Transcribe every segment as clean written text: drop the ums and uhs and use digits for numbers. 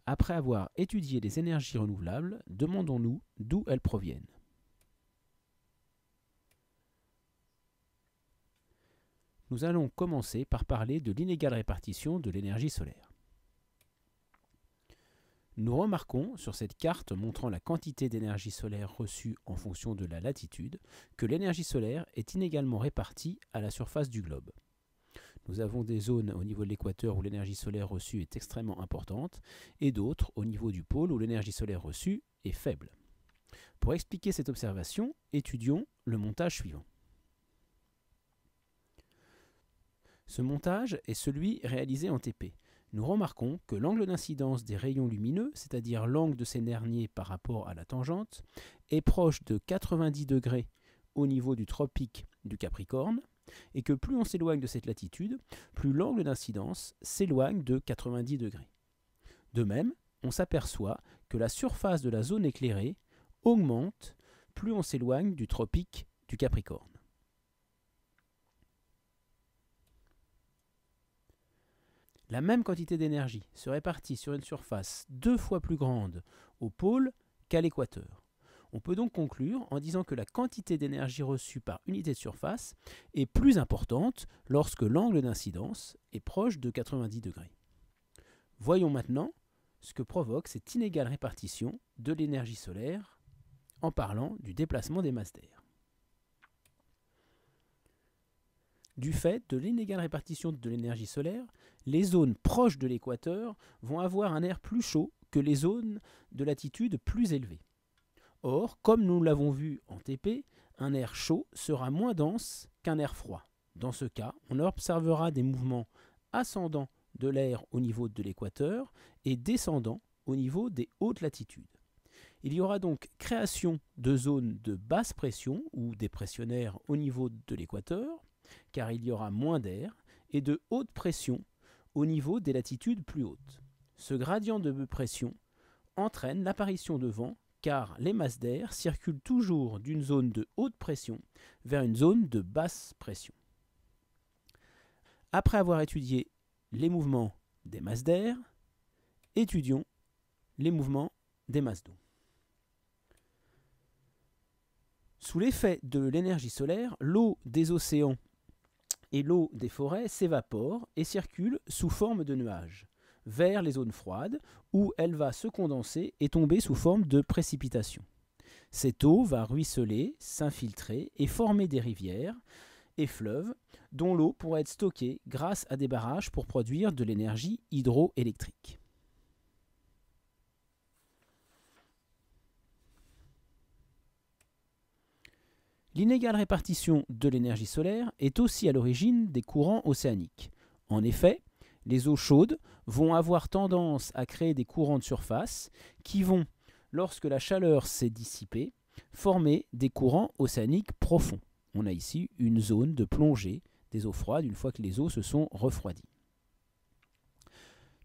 Après avoir étudié les énergies renouvelables, demandons-nous d'où elles proviennent. Nous allons commencer par parler de l'inégale répartition de l'énergie solaire. Nous remarquons sur cette carte montrant la quantité d'énergie solaire reçue en fonction de la latitude que l'énergie solaire est inégalement répartie à la surface du globe. Nous avons des zones au niveau de l'équateur où l'énergie solaire reçue est extrêmement importante et d'autres au niveau du pôle où l'énergie solaire reçue est faible. Pour expliquer cette observation, étudions le montage suivant. Ce montage est celui réalisé en TP. Nous remarquons que l'angle d'incidence des rayons lumineux, c'est-à-dire l'angle de ces derniers par rapport à la tangente, est proche de 90 degrés au niveau du tropique du Capricorne, et que plus on s'éloigne de cette latitude, plus l'angle d'incidence s'éloigne de 90 degrés. De même, on s'aperçoit que la surface de la zone éclairée augmente plus on s'éloigne du tropique du Capricorne. La même quantité d'énergie se répartit sur une surface 2 fois plus grande au pôle qu'à l'équateur. On peut donc conclure en disant que la quantité d'énergie reçue par unité de surface est plus importante lorsque l'angle d'incidence est proche de 90 degrés. Voyons maintenant ce que provoque cette inégale répartition de l'énergie solaire en parlant du déplacement des masses d'air. Du fait de l'inégale répartition de l'énergie solaire, les zones proches de l'équateur vont avoir un air plus chaud que les zones de latitude plus élevée. Or, comme nous l'avons vu en TP, un air chaud sera moins dense qu'un air froid. Dans ce cas, on observera des mouvements ascendants de l'air au niveau de l'équateur et descendants au niveau des hautes latitudes. Il y aura donc création de zones de basse pression ou dépressionnaires au niveau de l'équateur, car il y aura moins d'air, et de haute pression au niveau des latitudes plus hautes. Ce gradient de pression entraîne l'apparition de vent, car les masses d'air circulent toujours d'une zone de haute pression vers une zone de basse pression. Après avoir étudié les mouvements des masses d'air, étudions les mouvements des masses d'eau. Sous l'effet de l'énergie solaire, l'eau des océans et l'eau des forêts s'évapore et circule sous forme de nuages vers les zones froides où elle va se condenser et tomber sous forme de précipitation. Cette eau va ruisseler, s'infiltrer et former des rivières et fleuves dont l'eau pourra être stockée grâce à des barrages pour produire de l'énergie hydroélectrique. L'inégale répartition de l'énergie solaire est aussi à l'origine des courants océaniques. En effet, les eaux chaudes vont avoir tendance à créer des courants de surface qui vont, lorsque la chaleur s'est dissipée, former des courants océaniques profonds. On a ici une zone de plongée des eaux froides une fois que les eaux se sont refroidies.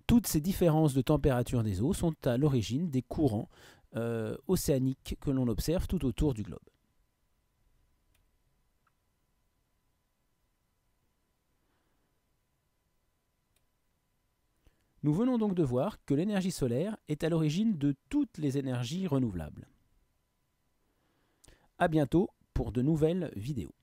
Toutes ces différences de température des eaux sont à l'origine des courants océaniques que l'on observe tout autour du globe. Nous venons donc de voir que l'énergie solaire est à l'origine de toutes les énergies renouvelables. À bientôt pour de nouvelles vidéos.